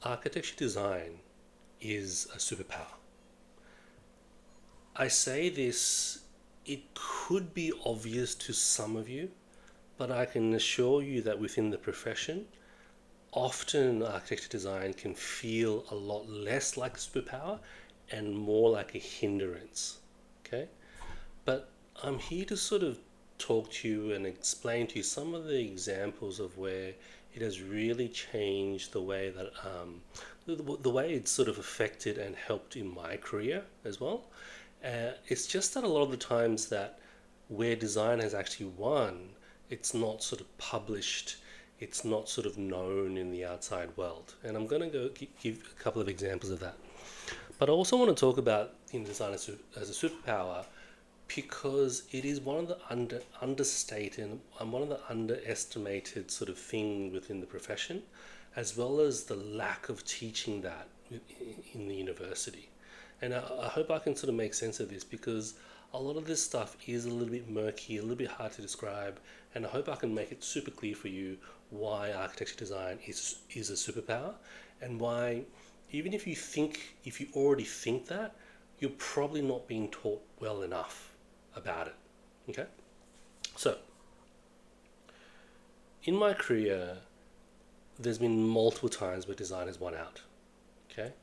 Architecture design is a superpower. I say this, it could be obvious to some of you, but I can assure you that within the profession, often architecture design can feel a lot less like a superpower and more like a hindrance. Okay? But I'm here to sort of talk to you and explain to you some of the examples of where it has really changed the way that the way it's sort of affected and helped in my career as well. It's just that a lot of the times that where design has actually won, it's not sort of published, it's not sort of known in the outside world. And I'm going to go give a couple of examples of that. But I also want to talk about design as a superpower because it is one of the understated and one of the underestimated sort of thing within the profession, as well as the lack of teaching that in the university. And I hope I can sort of make sense of this because a lot of this stuff is a little bit murky, a little bit hard to describe, and I hope I can make it super clear for you why architecture design is a superpower and why even if you already think that, you're probably not being taught well enough about it. Okay? So, in my career, there's been multiple times where design has won out. Okay?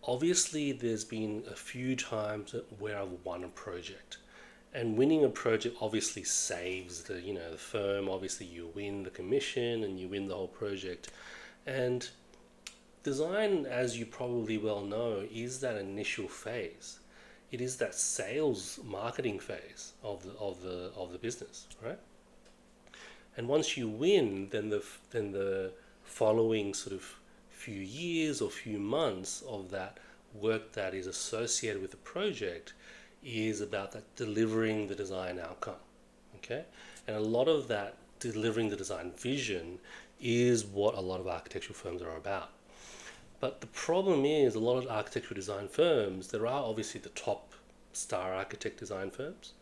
Obviously, there's been a few times where I've won a project. And winning a project obviously saves the firm. Obviously, you win the commission and you win the whole project. And design, as you probably well know, is that initial phase. It is that sales marketing phase of the business, right? And once you win, then the following sort of few years or few months of that work that is associated with the project is about that delivering the design outcome. Okay, and a lot of that delivering the design vision is what a lot of architectural firms are about. But the problem is, a lot of architectural design firms, there are obviously the top star architect design firms,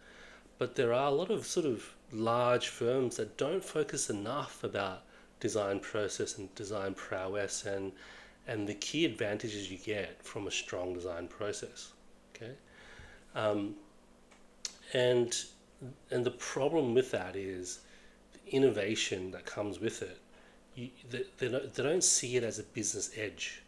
but there are a lot of sort of large firms that don't focus enough about design process and design prowess and the key advantages you get from a strong design process. Okay, um, and and the problem with that is the innovation that comes with it. They don't see it as a business edge.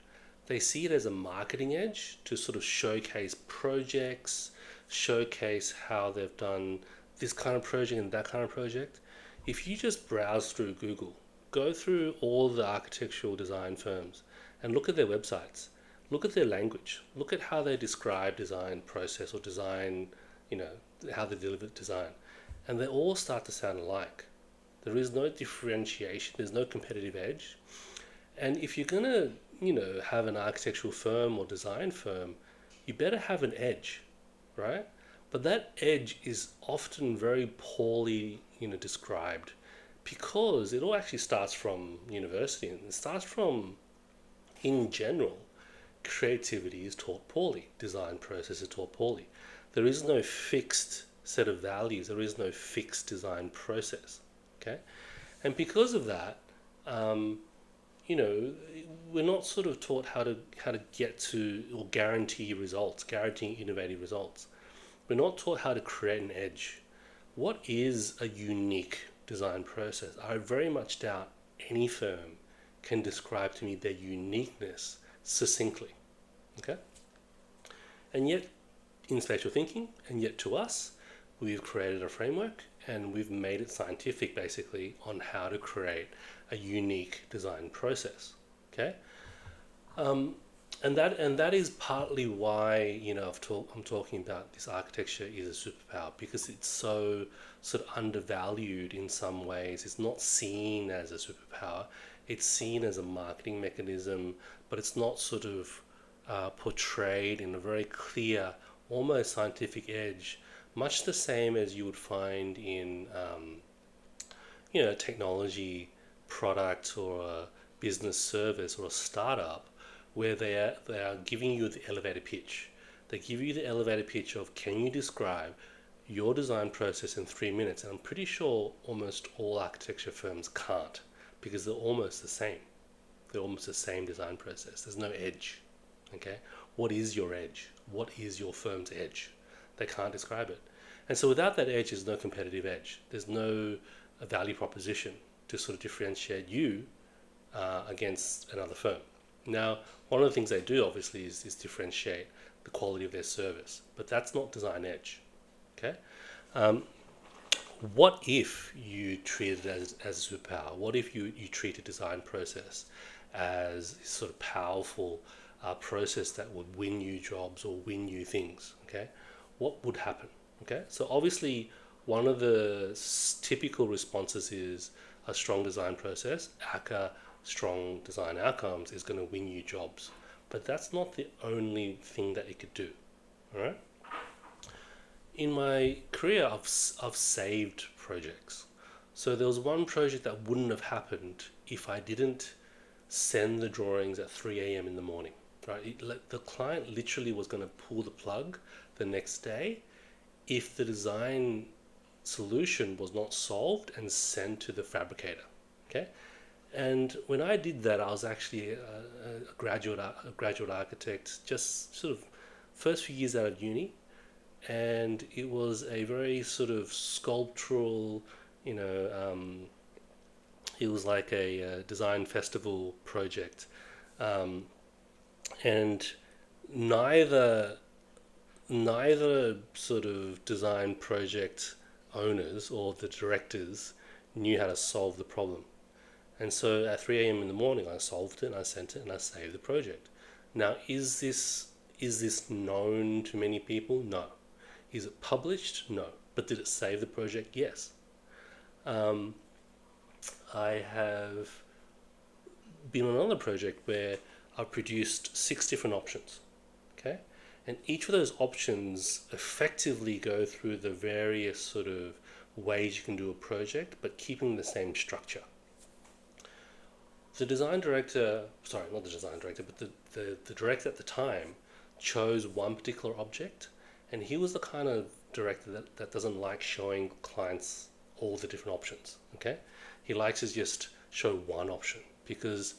They see it as a marketing edge to sort of showcase projects, showcase how they've done this kind of project and that kind of project. If you just browse through Google, go through all the architectural design firms and look at their websites, look at their language, look at how they describe design process or design, you know, how they deliver design, and they all start to sound alike. There is no differentiation, there's no competitive edge. And if you're going to, have an architectural firm or design firm, you better have an edge, right? But that edge is often very poorly, described because it all actually starts from university and it starts from, in general, creativity is taught poorly, design process is taught poorly. There is no fixed set of values, there is no fixed design process. Okay? And because of that, um, you know, we're not sort of taught how to get to or guarantee results, guarantee innovative results. We're not taught how to create an edge. What is a unique design process? I very much doubt any firm can describe to me their uniqueness succinctly. Okay? And yet, in spatial thinking, and yet to us, we've created a framework and we've made it scientific basically on how to create a unique design process. Okay, um, and that is partly why I'm talking about this architecture is a superpower because it's so sort of undervalued in some ways. It's not seen as a superpower. It's seen as a marketing mechanism, but it's not sort of portrayed in a very clear, almost scientific edge, much the same as you would find in technology product or a business service or a startup where they are giving you the elevator pitch. They give you the elevator pitch of can you describe your design process in 3 minutes? And I'm pretty sure almost all architecture firms can't because they're almost the same. They're almost the same design process. There's no edge. Okay, what is your edge? What is your firm's edge? They can't describe it. And so without that edge, there's no competitive edge. There's no value proposition to sort of differentiate you against another firm. Now, one of the things they do obviously is differentiate the quality of their service, but that's not design edge. Okay. What if you treat it as a superpower? What if you treat a design process as a sort of powerful process that would win you jobs or win you things? Okay, what would happen? Okay, so obviously one of the typical responses is a strong design process, aka strong design outcomes, is going to win you jobs. But that's not the only thing that it could do. All right. In my career, I've saved projects. So there was one project that wouldn't have happened if I didn't send the drawings at 3 a.m. in the morning. Right, the client literally was going to pull the plug the next day if the design solution was not solved and sent to the fabricator. Okay, and when I did that, I was actually a graduate architect, just sort of first few years out of uni, and it was a very sort of sculptural, you know, it was like a design festival project, and neither neither sort of design project owners or the directors knew how to solve the problem. And so at 3 a.m. in the morning, I solved it and I sent it and I saved the project. Now, is this known to many people? No. Is it published? No. But did it save the project? Yes. Um, I have been on another project where I produced 6 different options. Okay, and each of those options effectively go through the various sort of ways you can do a project, but keeping the same structure. The design director, sorry, not the design director, but the director at the time chose one particular object, and he was the kind of director that doesn't like showing clients all the different options. Okay, he likes to just show one option, because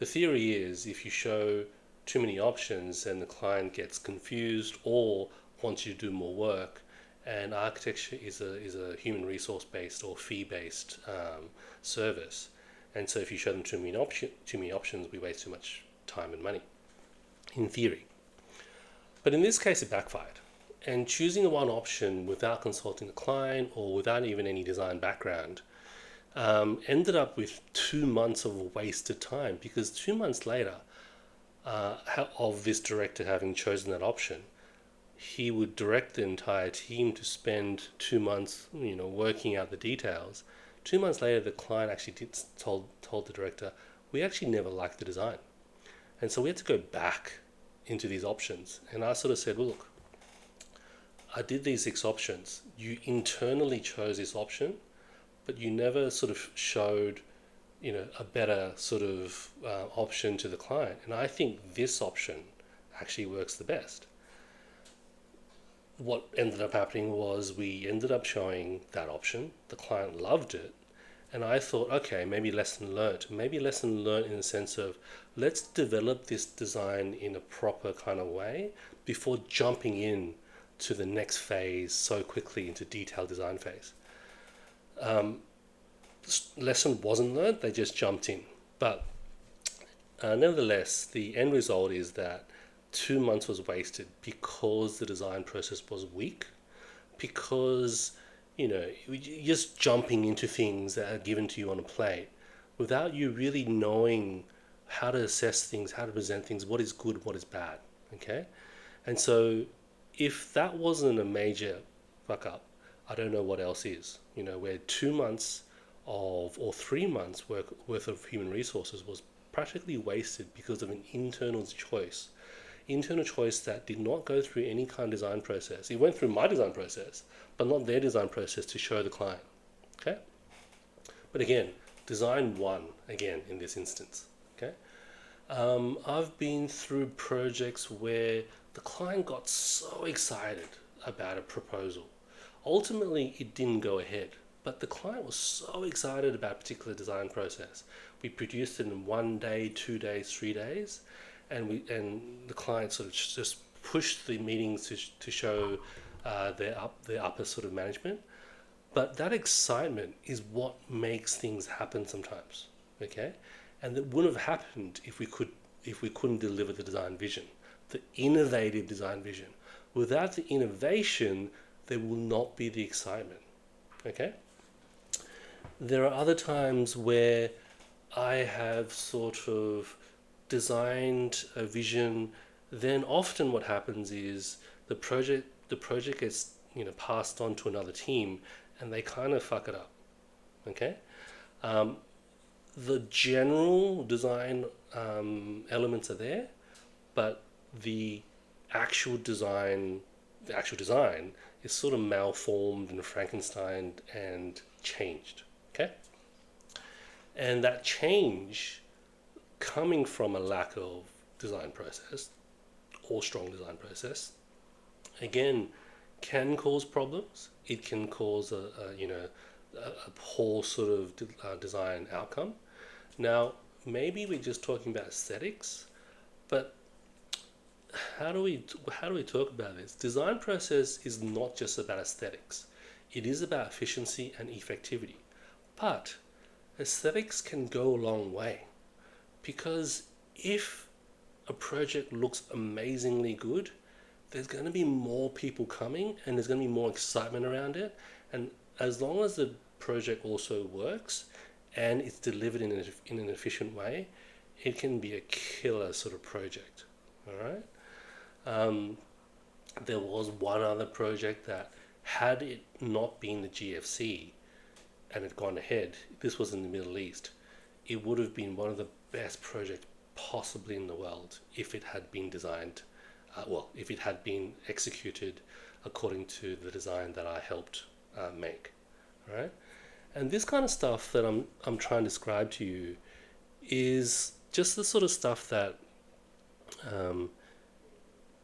the theory is if you show too many options and the client gets confused or wants you to do more work, and architecture is a human resource based or fee based service, and so if you show them too many options, we waste too much time and money, in theory. But in this case, it backfired. And choosing the one option without consulting the client or without even any design background ended up with 2 months of wasted time, because 2 months later, of this director having chosen that option, he would direct the entire team to spend 2 months, working out the details. 2 months later, the client actually told the director, we actually never liked the design. And so we had to go back into these options. And I sort of said, well, look, I did these 6 options. You internally chose this option, but you never sort of showed, a better sort of option to the client. And I think this option actually works the best. What ended up happening was we ended up showing that option. The client loved it. And I thought, okay, maybe lesson learned. Maybe lesson learned in the sense of, let's develop this design in a proper kind of way before jumping in to the next phase so quickly, into detailed design phase. Lesson wasn't learned, they just jumped in. But nevertheless, the end result is that 2 months was wasted because the design process was weak, because you're just jumping into things that are given to you on a plate without you really knowing how to assess things, how to present things, what is good, what is bad. Okay, and so if that wasn't a major fuck up, I don't know what else is. Where 2 months or 3 months worth of human resources was practically wasted because of an internal choice that did not go through any kind of design process. It went through my design process, but not their design process to show the client. Okay, but again, design won again in this instance. Okay, I've been through projects where the client got so excited about a proposal. Ultimately, it didn't go ahead. But the client was so excited about a particular design process. We produced it in 1 day, 2 days, 3 days, and the client sort of just pushed the meetings to show their upper sort of management. But that excitement is what makes things happen sometimes. Okay, and that wouldn't have happened if we couldn't deliver the design vision, the innovative design vision. Without the innovation, there will not be the excitement. Okay. There are other times where I have sort of designed a vision. Then often what happens is the project gets passed on to another team, and they kind of fuck it up. Okay, um, the general design elements are there, but the actual design, the actual design is sort of malformed and Frankenstein and changed. Okay, and that change coming from a lack of design process or strong design process again can cause problems. It can cause a poor sort of design outcome. Now, maybe we're just talking about aesthetics, but how do we talk about this? Design process is not just about aesthetics. It is about efficiency and effectivity. But aesthetics can go a long way, because if a project looks amazingly good, there's going to be more people coming and there's going to be more excitement around it. And as long as the project also works and it's delivered in an efficient way, it can be a killer sort of project. All right. Um, there was one other project that, had it not been the GFC and had gone ahead, this was in the Middle East, it would have been one of the best projects possibly in the world if it had been designed, if it had been executed according to the design that I helped make, right? And this kind of stuff that I'm trying to describe to you is just the sort of stuff that um,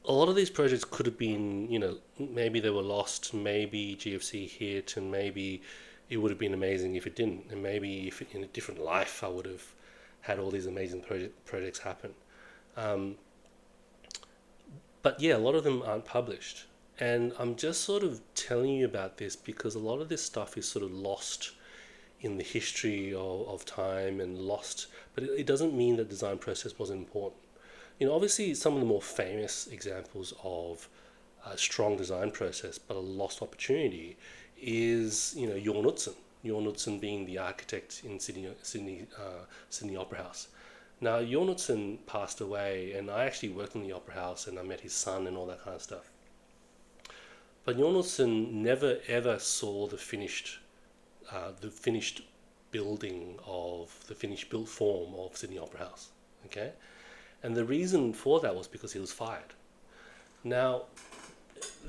a lot of these projects could have been, maybe they were lost, maybe GFC hit, and maybe it would have been amazing if it didn't, and maybe if in a different life I would have had all these amazing projects happen. Um, but yeah, a lot of them aren't published, and I'm just sort of telling you about this because a lot of this stuff is sort of lost in the history of time and lost, but it doesn't mean that design process wasn't important. Obviously, some of the more famous examples of a strong design process but a lost opportunity is, Jorn Utzon. Jorn Utzon being the architect in Sydney Opera House. Now, Jorn Utzon passed away, and I actually worked in the Opera House, and I met his son and all that kind of stuff. But Jorn Utzon never ever saw the finished building of the finished built form of Sydney Opera House. Okay, and the reason for that was because he was fired. Now,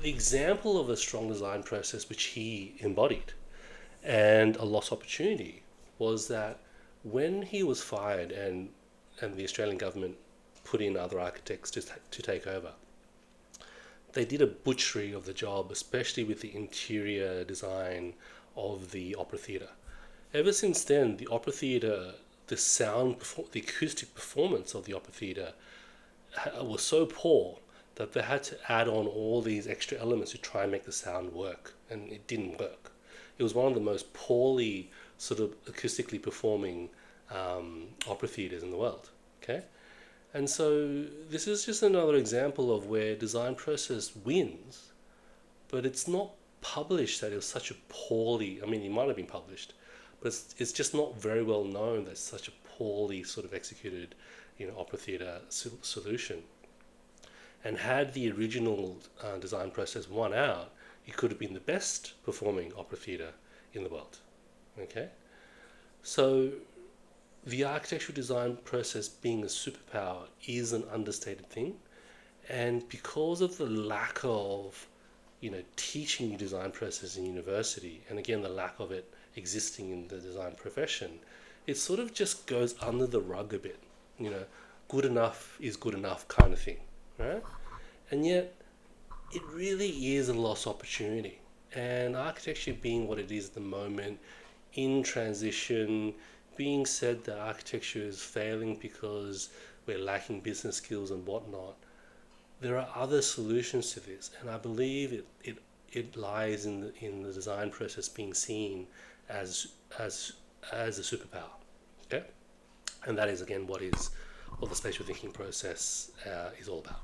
the example of a strong design process which he embodied and a lost opportunity was that when he was fired and the Australian government put in other architects to take over, they did a butchery of the job, especially with the interior design of the opera theatre. Ever since then, the opera theatre, the acoustic performance of the opera theatre was so poor that they had to add on all these extra elements to try and make the sound work, and it didn't work. It was one of the most poorly sort of acoustically performing opera theatres in the world. Okay, and so this is just another example of where design process wins, but it's not published that it was such a poorly. I mean, it might have been published, but it's just not very well known that it's such a poorly sort of executed, opera theatre solution. And had the original design process won out, it could have been the best performing opera theatre in the world. Okay, so the architectural design process being a superpower is an understated thing, and because of the lack of teaching you design process in university, and again the lack of it existing in the design profession, it sort of just goes under the rug a bit. Good enough is good enough kind of thing, right? And yet, it really is a lost opportunity. And architecture being what it is at the moment, in transition, being said that architecture is failing because we're lacking business skills and whatnot, there are other solutions to this, and I believe it lies in the design process being seen as as as a superpower. Okay, and that is again what the spatial thinking process is all about.